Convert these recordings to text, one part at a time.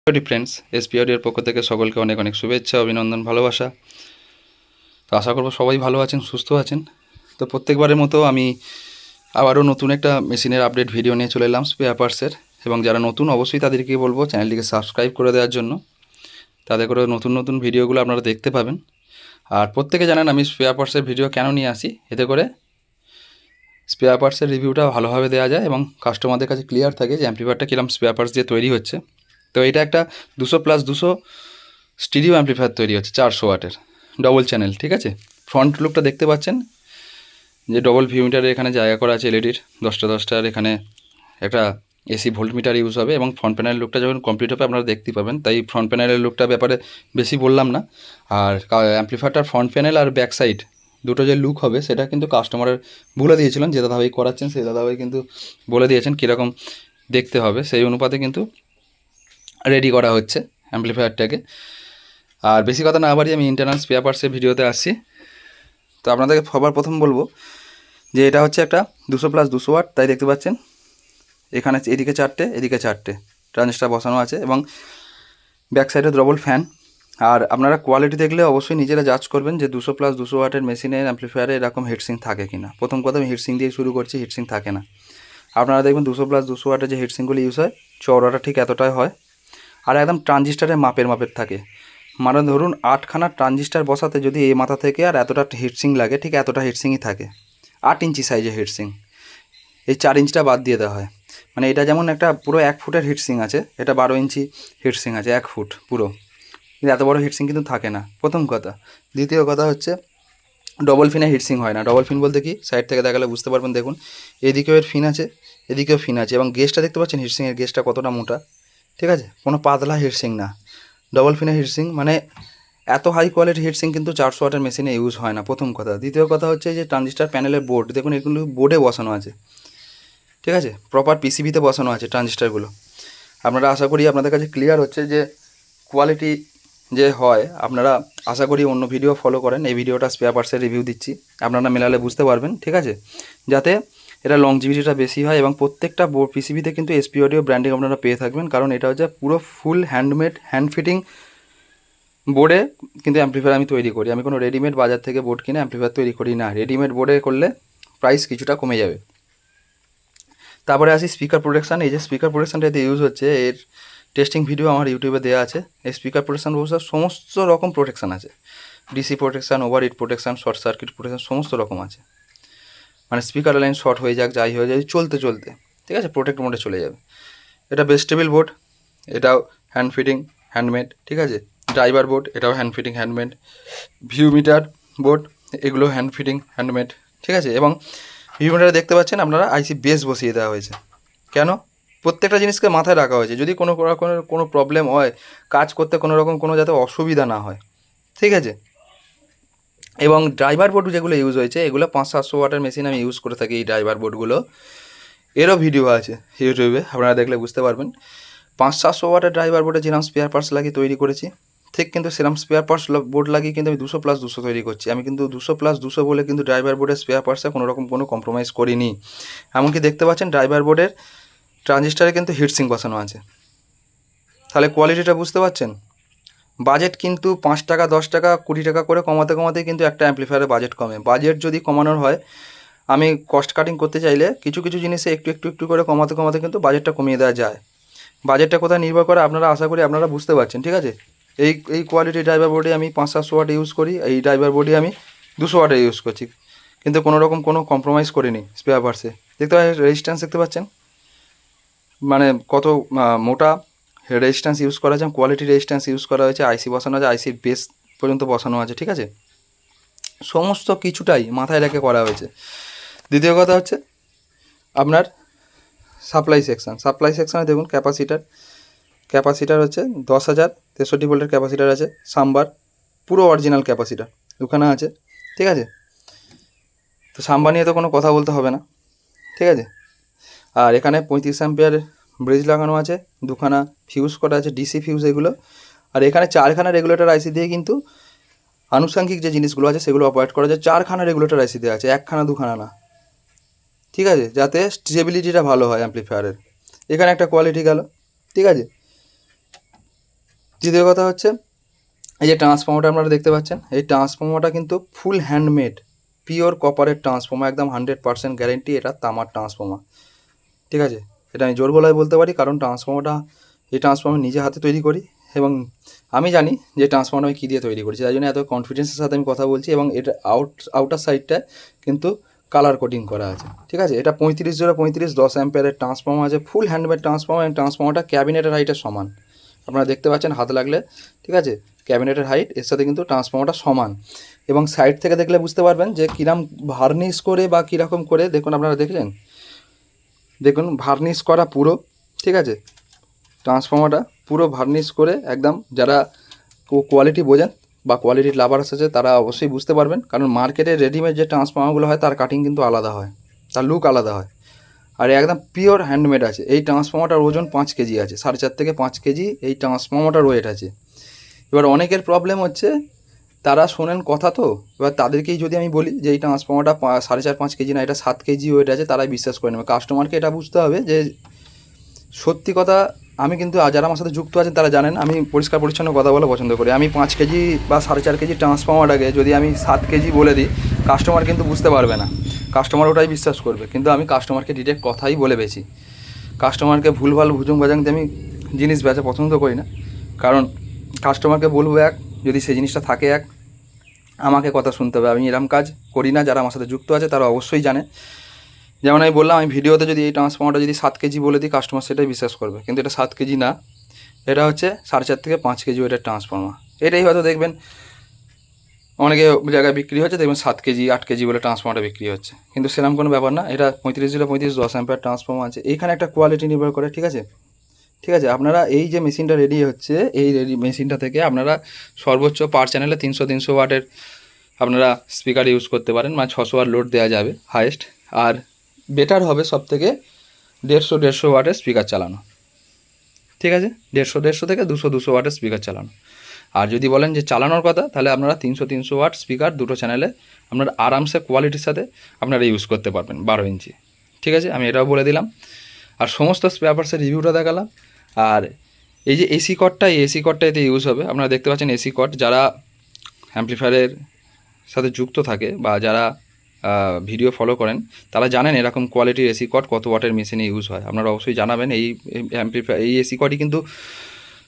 Hello friends, এসপিওডির পক্ষ থেকে সকলকে অনেক অনেক শুভেচ্ছা, অভিনন্দন, ভালোবাসা। তো আশা করবো সবাই ভালো আছেন, সুস্থ আছেন। তো প্রত্যেকবারের মতো আমি আবারও নতুন একটা মেশিনের আপডেট ভিডিও নিয়ে চলে এলাম স্পেয়ার পার্টসের। এবং যারা নতুন অবশ্যই তাদেরকে বলবো চ্যানেলটিকে সাবস্ক্রাইব করে দেওয়ার জন্য। তাদের করে নতুন নতুন ভিডিওগুলো আপনারা দেখতে পাবেন। আর প্রত্যেকে জানেন আমি স্পেয়ার পার্টসের ভিডিও কেন নিয়ে আসি, এতে করে স্পেয়ার পার্টসের রিভিউটা ভালোভাবে দেওয়া যায় এবং কাস্টমারদের কাছে ক্লিয়ার থাকে যে অ্যাম্প্লিফায়ারটা কীরকম স্পেয়ার পার্টস দিয়ে তৈরি হচ্ছে। তো এটা একটা 200+200 স্টিরিও অ্যাম্প্লিফায়ার তৈরি হচ্ছে 400 ওয়াটের ডবল চ্যানেল, ঠিক আছে। ফ্রন্ট লুকটা দেখতে পাচ্ছেন যে ডবল ভিউ মিটারের এখানে জায়গা করা আছে এলইডির 10টার এখানে একটা এসি ভোল্ট মিটার ইউজ হবে এবং ফ্রন্ট প্যানেলের লুকটা যখন কমপ্লিট হবে আপনারা দেখতে পাবেন, তাই ফ্রন্ট প্যানেলের লুকটা ব্যাপারে বেশি বললাম না। আর অ্যাম্প্লিফায়ারটার ফ্রন্ট প্যানেল আর ব্যাক সাইড দুটো যে লুক হবে সেটা কিন্তু কাস্টমারের বলে দিয়েছিলেন, যে দাদাভাই করাচ্ছেন সেই দাদাভাই কিন্তু বলে দিয়েছেন কীরকম দেখতে হবে, সেই অনুপাতে কিন্তু রেডি করা হচ্ছে অ্যাম্প্লিফায়ারটাকে। আর বেশি কথা না বাড়িয়ে আমি ইন্টারনাল স্পেয়ার পার্টসের ভিডিওতে আসছি। তো আপনাদেরকে সবার প্রথম বলবো যে এটা হচ্ছে একটা 200+200 ওয়াট, তাই দেখতে পাচ্ছেন এখানে এদিকে 4টে এদিকে 4টে ট্রানজিস্টার বসানো আছে এবং ব্যাক সাইডে ডবল ফ্যান। আর আপনারা কোয়ালিটি দেখলে অবশ্যই নিজেরা জাজ করবেন যে 200+200 ওয়াটের মেশিনের অ্যাম্প্লিফায়ারে এরকম হিটসিং থাকে কিনা। প্রথম কথা আমি হিটসিং দিয়ে শুরু করছি, হিটসিং থাকে না। আপনারা দেখবেন 200+200 ওয়াটের যে হিটসিংগুলো ইউজ হয় চওড়াটা ঠিক এতটাই হয়, আর একদম ট্রানজিস্টারের মাপের থাকে। মানে ধরুন 8খানা ট্রানজিস্টার বসাতে যদি এই মাথা থেকে আর এতটা হিটসিং লাগে, ঠিক এতটা হিটসিংই থাকে। 8 ইঞ্চি সাইজের হিটসিং, এই 4 ইঞ্চিটা বাদ দিয়ে দেওয়া হয়। মানে এটা যেমন একটা পুরো 1 ফুটের হিটসিং আছে, এটা 12 ইঞ্চি হিটসিং আছে 1 ফুট পুরো, কিন্তু এত বড় হিটসিং কিন্তু থাকে না, প্রথম কথা। দ্বিতীয় কথা হচ্ছে ডবল ফিনে হিটসিং হয় না। ডবল ফিন বলতে কি, সাইড থেকে দেখালে বুঝতে পারবেন, দেখুন এদিকেও এর ফিন আছে এদিকেও ফিন আছে এবং গেজটা দেখতে পাচ্ছেন হিটসিংয়ের গেজটা কতটা মোটা, ঠিক আছে, কোনো পাতলা হিটসিং না। ডবল ফিনে হিটসিং মানে এত হাই কোয়ালিটি হিটসিং কিন্তু 400 ওয়াটের মেশিনে ইউজ হয় না, প্রথম কথা। দ্বিতীয় কথা হচ্ছে যে ট্রানজিস্টার প্যানেলের বোর্ড দেখুন, এগুলো বোর্ডে বসানো আছে, ঠিক আছে, প্রপার পিসিবিতে বসানো আছে ট্রানজিস্টারগুলো। আপনারা আশা করি আপনাদের কাছে ক্লিয়ার হচ্ছে যে কোয়ালিটি যে হয়। আপনারা আশা করি অন্য ভিডিও ফলো করেন, এই ভিডিওটা স্পেয়ার পার্টসের রিভিউ দিচ্ছি, আপনারা মেলালে বুঝতে পারবেন, ঠিক আছে, যাতে এটা লংজিভিটিটা বেশি হয়। এবং প্রত্যেকটা পিসিবিতে কিন্তু এসপি অডিও ব্র্যান্ডিং আপনারা পেয়ে থাকবেন, কারণ এটা হচ্ছে পুরো ফুল হ্যান্ডমেড হ্যান্ড ফিটিং বোর্ডে কিন্তু অ্যাম্প্লিফায়ার আমি তৈরি করি। আমি কোনো রেডিমেড বাজার থেকে বোর্ড কিনে অ্যাম্প্লিফায়ার তৈরি করি না। রেডিমেড বোর্ডে করলে প্রাইস কিছুটা কমে যাবে। তারপরে আসি স্পিকার প্রোটেকশান। এই যে স্পিকার প্রোটেকশানটা এতে ইউজ হচ্ছে, এর টেস্টিং ভিডিও আমার ইউটিউবে দেওয়া আছে। এই স্পিকার প্রোটেকশান বলতে সমস্ত রকম প্রোটেকশান আছে, DC protection, over hit protection, short circuit protection, সমস্ত রকম আছে। মানে স্পিকার লাইন শর্ট হয়ে যাক, যাই হয়ে যায়, চলতে ঠিক আছে, প্রোটেক্ট মোডে চলে যাবে। এটা বেস্টেবল বোর্ড, এটাও হ্যান্ড ফিটিং হ্যান্ডমেড, ঠিক আছে। ড্রাইভার বোর্ড, এটাও hand fitting handmade. View metre board, এগুলো হ্যান্ড ফিটিং হ্যান্ডমেড, ঠিক আছে। এবং ভিউ মিটারে দেখতে পাচ্ছেন আপনারা আইসি বেস বসিয়ে দেওয়া হয়েছে। কেন? প্রত্যেকটা জিনিসকে মাথায় রাখা হয়েছে, যদি কোনো রকমের কোনো প্রবলেম হয়, কাজ করতে কোনো রকম কোনো যাতে অসুবিধা না হয়, ঠিক আছে। এবং ড্রাইভার বোর্ড যেগুলো ইউজ হয়েছে, এগুলো 500-700 ওয়াটের মেশিন আমি ইউজ করে থাকি। এই ড্রাইভার বোর্ডগুলো এরও ভিডিও আছে ইউটিউবে, আপনারা দেখলে বুঝতে পারবেন। 500-700 ওয়াটের ড্রাইভার বোর্ডে যেরকম স্পেয়ার পার্টস লাগিয়ে তৈরি করেছি, ঠিক কিন্তু সেরকম স্পেয়ার পার্টস বোর্ড লাগিয়ে কিন্তু আমি 200+200 তৈরি করছি। আমি কিন্তু 200+200 বলে কিন্তু ড্রাইভার বোর্ডের স্পেয়ার পার্টসে কোনো রকম কোনো কম্প্রোমাইজ করিনি। এমনকি দেখতে পাচ্ছেন ড্রাইভার বোর্ডের ট্রানজিস্টারে কিন্তু হিটসিং বসানো আছে। তাহলে কোয়ালিটিটা বুঝতে পারছেন। বাজেট কিন্তু 5 টাকা 10 টাকা 20 টাকা করে কমাতে কমাতেই কিন্তু একটা অ্যাম্প্লিফায়ারের বাজেট কমে। বাজেট যদি কমানোর হয়, আমি কস্ট কাটিং করতে চাইলে কিছু কিছু জিনিসে একটু করে কমাতে কমাতে কিন্তু বাজেটটা কমিয়ে দেওয়া যায়। বাজেটটা কোথায় নির্ভর করে আপনারা আশা করি আপনারা বুঝতে পারছেন, ঠিক আছে। এই কোয়ালিটির ড্রাইভার বোর্ডে আমি 500-700 ওয়াট ইউজ করি, এই ড্রাইভার বোর্ডে আমি 200 ওয়াটের ইউজ করছি, কিন্তু কোনো রকম কোনো কম্প্রোমাইজ করিনি স্পেয়ার পার্টসে। দেখতে পাচ্ছেন রেজিস্ট্যান্স, দেখতে পাচ্ছেন মানে কত মোটা রেজিস্ট্যান্স ইউজ করা আছে, কোয়ালিটি রেজিস্ট্যান্স ইউজ করা হয়েছে, আইসি বসানো আছে, আইসির বেস পর্যন্ত বসানো আছে, ঠিক আছে। সমস্ত কিছুটাই মাথায় রেখে করা হয়েছে। দ্বিতীয় কথা হচ্ছে আপনার সাপ্লাই সেকশানে দেখুন ক্যাপাসিটার হচ্ছে 10,000 63 ভোল্টের ক্যাপাসিটার আছে। সাম্বার পুরো অরিজিনাল ক্যাপাসিটার দুখানা আছে, ঠিক আছে। তো সাম্বার নিয়ে তো কোনো কথা বলতে হবে না, ঠিক আছে। আর এখানে 35 অ্যাম্পিয়ার ব্রিজ লাগানো আছে, দুখানা ফিউজ করা আছে, ডিসি ফিউজ এগুলো। আর এখানে 4খানা রেগুলেটর আইসি দিয়ে কিন্তু আনুষঙ্গিক যে জিনিসগুলো আছে সেগুলো অপারেট করা যায়। 4খানা রেগুলেটর আইসি দেওয়া আছে, 1খানা 2খানা না, ঠিক আছে, যাতে স্টেবিলিটিটা ভালো হয় অ্যাম্প্লিফায়ারের। এখানে একটা কোয়ালিটি গেল, ঠিক আছে। দ্বিতীয় কথা হচ্ছে এই যে ট্রান্সফর্মারটা আপনারা দেখতে পাচ্ছেন, এই ট্রান্সফর্মারটা কিন্তু ফুল হ্যান্ডমেড পিওর কপারের ট্রান্সফর্মার, একদম 100% গ্যারেন্টি এটা তামার ট্রান্সফর্মার। ঠিক আছে, এটা আমি জোর গলায় বলতে পারি, কারণ এই ট্রান্সফর্মার নিজে হাতে তৈরি করি এবং আমি জানি যে ট্রান্সফর্মার আমি কী দিয়ে তৈরি করেছি, তাই জন্য এত কনফিডেন্সের সাথে আমি কথা বলছি। এবং এটা আউটার সাইডটা কিন্তু কালার কোটিং করা আছে। ঠিক আছে, এটা 35 10 অ্যাম্পিয়ারের ট্রান্সফর্মার আছে, ফুল হ্যান্ডমেড ট্রান্সফর্মার। এবং ট্রান্সফর্মারটা ক্যাবিনেটের হাইটের সমান, আপনারা দেখতে পাচ্ছেন হাত লাগলে। ঠিক আছে, ক্যাবিনেটের হাইট এর সাথে কিন্তু ট্রান্সফর্মারটা সমান। এবং সাইড থেকে দেখলে বুঝতে পারবেন যে কীরকম ভার্নিশ করে বা কীরকম করে, দেখুন আপনারা দেখলেন, দেখুন ভার্নিশ করা পুরো। ঠিক আছে, ট্রান্সফর্মারটা পুরো ভার্নিশ করে একদম, যারা কোয়ালিটি বোঝেন বা কোয়ালিটির লাভার্স আছে তারা অবশ্যই বুঝতে পারবেন, কারণ মার্কেটে রেডিমেড যে ট্রান্সফর্মারগুলো হয় তার কাটিং কিন্তু আলাদা হয়, তার লুক আলাদা হয়, আর একদম পিওর হ্যান্ডমেড আছে। এই ট্রান্সফর্মারটার ওজন 5 কেজি আছে, 4.5 থেকে 5 কেজি এই ট্রান্সফর্মারটার ওয়েট আছে। এবার অনেকের প্রবলেম হচ্ছে, তারা শোনেন কথা তো, এবার তাদেরকেই যদি আমি বলি যে এই ট্রান্সফর্মারটা 4.5 কেজি না, এটা 7 কেজি ওয়েট আছে, তারাই বিশ্বাস করে নেবে। কাস্টমারকে এটা বুঝতে হবে যে সত্যি কথা। আমি কিন্তু যারা আমার সাথে যুক্ত আছেন তারা জানেন আমি পরিষ্কার পরিচ্ছন্ন কথা বলা পছন্দ করি। আমি 5 কেজি বা 4.5 কেজি ট্রান্সফর্মারটাকে যদি আমি 7 কেজি বলে দিই, কাস্টমার কিন্তু বুঝতে পারবে না, কাস্টমার ওটাই বিশ্বাস করবে। কিন্তু আমি কাস্টমারকে ডিরেক্ট কথাই বলে বেছি, কাস্টমারকে ভুলভাল ভুজুং বাজাংতে আমি জিনিস বেচা পছন্দ করি না। কারণ কাস্টমারকে বলবো এক, যদি সেই জিনিসটা থাকে এক, আমাকে কথা শুনতে হবে। আমি এরকম কাজ করি না, যারা আমার সাথে যুক্ত আছে তারা অবশ্যই জানে। যেমন আমি বললাম, আমি ভিডিওতে যদি এই ট্রান্সফর্মারটা যদি 7 কেজি বলে দিই, কাস্টমার সেটাই বিশ্বাস করবে, কিন্তু এটা 7 কেজি না, এটা হচ্ছে 4.5 থেকে 5 কেজি ওয়েটের ট্রান্সফর্মার। এটাই হয়তো দেখবেন অনেকে জায়গায় বিক্রি হচ্ছে, দেখবেন 7 কেজি 8 কেজি বলে ট্রান্সফর্মারটা বিক্রি হচ্ছে, কিন্তু সেরকম কোনো ব্যাপার না। এটা 35 10 অ্যাম্পিয়ার ট্রান্সফর্মার আছে। এইখানে একটা কোয়ালিটি নির্ভর করে। ঠিক আছে, ঠিক আছে, আপনারা এই যে মেশিনটা রেডি হচ্ছে, এই মেশিনটা থেকে আপনারা সর্বোচ্চ পার চ্যানেলে 300 ওয়াটের আপনারা স্পিকার ইউজ করতে পারেন, মানে 600 ওয়াট লোড দেওয়া যাবে হায়েস্ট। আর বেটার হবে সব থেকে 150 ওয়াটের স্পিকার চালানো। ঠিক আছে, 150 থেকে 200 ওয়াটের স্পিকার চালানো। আর যদি বলেন যে চালানোর কথা, তাহলে আপনারা 300 ওয়াট স্পিকার দুটো চ্যানেলে আপনারা আরামসে কোয়ালিটির সাথে আপনারা ইউজ করতে পারবেন 12 ইঞ্চি। ঠিক আছে, আমি এটাও বলে দিলাম। আর সমস্ত স্পেয়ার পার্টসের রিভিউটা দেখালাম। আর এই যে এসি কর্ডটা, এই এসি কর্ডটা এতে ইউজ হবে। আপনারা দেখতে পাচ্ছেন এসি কর্ড, যারা অ্যাম্প্লিফায়ারের সাথে যুক্ত থাকে বা যারা ভিডিও ফলো করেন তারা জানেন এরকম কোয়ালিটির এসি কর্ড কত ওয়াটের মেশিনে ইউজ হয়। আপনারা অবশ্যই জানাবেন। এই এসি কর্ডই কিন্তু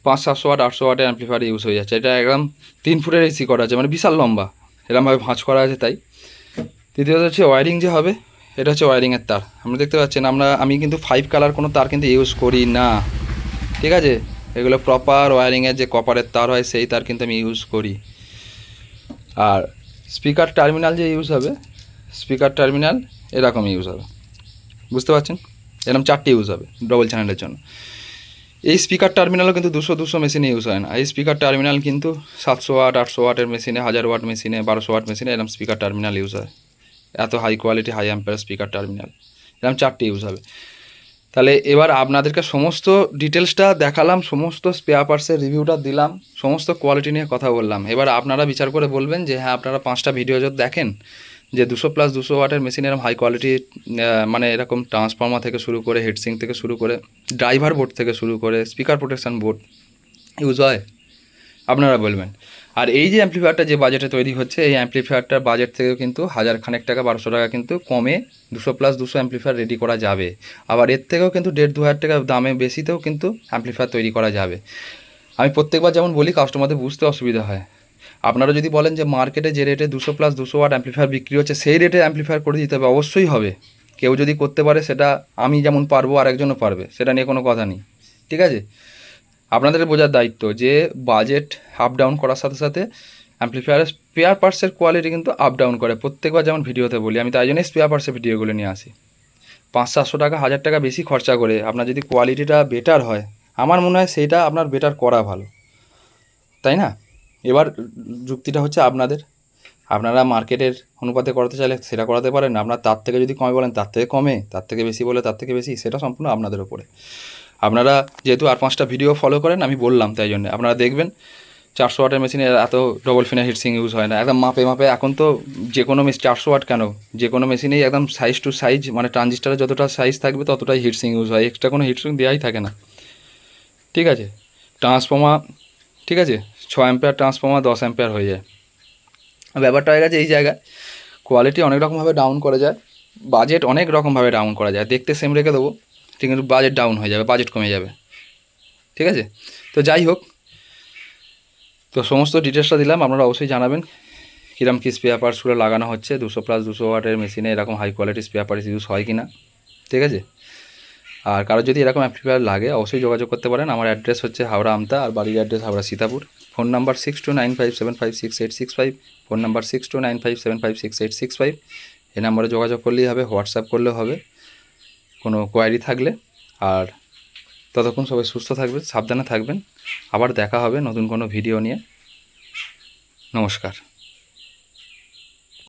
500 700 ওয়াট 800 ওয়াটের অ্যাম্প্লিফায়ারে ইউজ হয়ে যাচ্ছে। এটা একদম 3 ফুটের এসি কর্ড আছে, মানে বিশাল লম্বা, এরকমভাবে ভাঁজ করা আছে তাই। তৃতীয়ত হচ্ছে ওয়ারিং যে হবে, এটা হচ্ছে ওয়ারিংয়ের তার। আপনারা দেখতে পাচ্ছেন আমি কিন্তু 5 কালার কোনো তার কিন্তু ইউজ করি না। ঠিক আছে, এগুলো প্রপার ওয়ারিংয়ের যে কপারের তার হয় সেই তার কিন্তু আমি ইউজ করি। আর স্পিকার টার্মিনাল যে ইউজ হবে, স্পিকার টার্মিনাল এরকম ইউজ হবে, বুঝতে পারছেন, এরকম 4টে ইউজ হবে ডবল চ্যানেলের জন্য। এই স্পিকার টার্মিনালও কিন্তু 200 মেশিনে ইউজ হয় না। এই স্পিকার টার্মিনাল কিন্তু 700 ওয়াট 800 ওয়াটের মেশিনে, 1000 ওয়াট মেশিনে, 1200 ওয়াট মেশিনে এরকম স্পিকার টার্মিনাল ইউজ হয়। এত high quality high ampere speaker terminal এরকম 4টে ইউজ হবে। তাহলে এবার আপনাদেরকে সমস্ত ডিটেলসটা দেখালাম, সমস্ত স্পেয়ার পার্টসের রিভিউটা দিলাম, সমস্ত কোয়ালিটি নিয়ে কথা বললাম। এবার আপনারা বিচার করে বলবেন যে হ্যাঁ, আপনারা 5টা ভিডিও যদি দেখেন যে 200 ওয়াটের মেশিন এরকম হাই কোয়ালিটি, মানে এরকম ট্রান্সফর্মার থেকে শুরু করে হেডসিং থেকে শুরু করে ড্রাইভার বোর্ড থেকে শুরু করে স্পিকার প্রোটেকশন বোর্ড ইউজ হয়, আপনারা বলবেন। আর এই যে অ্যাম্প্লিফায়ারটা যে বাজেটে তৈরি হচ্ছে, এই অ্যাম্প্লিফায়ারটার বাজেট থেকেও কিন্তু 1000 টাকা 1200 টাকা কিন্তু কমে 200 অ্যাম্প্লিফায়ার রেডি করা যাবে। আবার এর থেকেও কিন্তু 1,500 টাকা দামে বেশিতেও কিন্তু অ্যাম্প্লিফায়ার তৈরি করা যাবে। আমি প্রত্যেকবার যেমন বলি, কাস্টমারদের বুঝতে অসুবিধা হয়। আপনারা যদি বলেন যে মার্কেটে যে রেটে 200 ওয়াট অ্যাম্প্লিফায়ার বিক্রি হচ্ছে সেই রেটে অ্যাম্প্লিফায়ার করে দিতে হবে, অবশ্যই হবে। কেউ যদি করতে পারে সেটা আমি যেমন পারবো আরেকজনও পারবে, সেটা নিয়ে কোনো কথা নেই। ঠিক আছে, আপনাদের বোঝার দায়িত্ব যে বাজেট আপ ডাউন করার সাথে সাথে অ্যাম্প্লিফায়ারের স্পেয়ার পার্টসের কোয়ালিটি কিন্তু আপ ডাউন করে। প্রত্যেকবার যেমন ভিডিওতে বলি, আমি তাই জন্যই স্পেয়ার পার্টসের ভিডিওগুলো নিয়ে আসি। 500-700 টাকা 1000 টাকা বেশি খরচা করে আপনার যদি কোয়ালিটিটা বেটার হয়, আমার মনে হয় সেইটা আপনার বেটার করা ভালো, তাই না? এবার যুক্তিটা হচ্ছে আপনাদের, আপনারা মার্কেটের অনুপাতে করাতে চাইলে সেটা করাতে পারেন। আপনার তার থেকে যদি কমে বলেন তার থেকে কমে, তার থেকে বেশি বলে তার থেকে বেশি, সেটা সম্পূর্ণ আপনাদের ওপরে। আপনারা যেহেতু আর 5টা ভিডিও ফলো করেন, আমি বললাম তাই জন্য আপনারা দেখবেন 400 ওয়াটের মেশিনে এত ডবল ফিনার হিটসিং ইউজ হয় না, একদম মাপে মাপে। এখন তো যে কোনো 400 ওয়াট কেন, যে কোনো মেশিনেই একদম সাইজ টু সাইজ, মানে ট্রানজিস্টারের যতটা সাইজ থাকবে ততটাই হিটসিং ইউজ হয়, এক্সট্রা কোনো হিটসিং দেওয়াই থাকে না। ঠিক আছে, ট্রান্সফর্মার ঠিক আছে, 6 অ্যাম্পিয়ার ট্রান্সফর্মার 10 অ্যাম্পিয়ার হয়ে যায়। ব্যাপারটা হয়ে গেছে এই জায়গায় কোয়ালিটি অনেক রকমভাবে ডাউন করা যায়, বাজেট অনেক রকমভাবে ডাউন করা যায়। দেখতে সেম রেখে দেবো, ঠিক, কিন্তু বাজেট ডাউন হয়ে যাবে, বাজেট কমে যাবে। ঠিক আছে, তো যাই হোক, তো সমস্ত ডিটেলসটা দিলাম। আপনারা অবশ্যই জানাবেন কীরকম কী স্পেয়ার পার্টসগুলো লাগানো হচ্ছে, 200+200 ওয়াটের মেশিনে এরকম high quality spare parts use হয় কি না। ঠিক আছে, আর কারো যদি এরকম অ্যাম্পলিফায়ার লাগে অবশ্যই যোগাযোগ করতে পারেন। আমার অ্যাড্রেস হচ্ছে হাওড়া আমতা, আর বাড়ির address Howrah Sitapur. Phone number 6295756865, phone number 6295756865। এই নাম্বারে যোগাযোগ করলেই হবে, হোয়াটসঅ্যাপ করলেও হবে কোনো কোয়ারি থাকলে। আর ততক্ষণ সবাই সুস্থ থাকবেন, সাবধানে থাকবেন। আবার দেখা হবে নতুন কোনো ভিডিও নিয়ে। নমস্কার।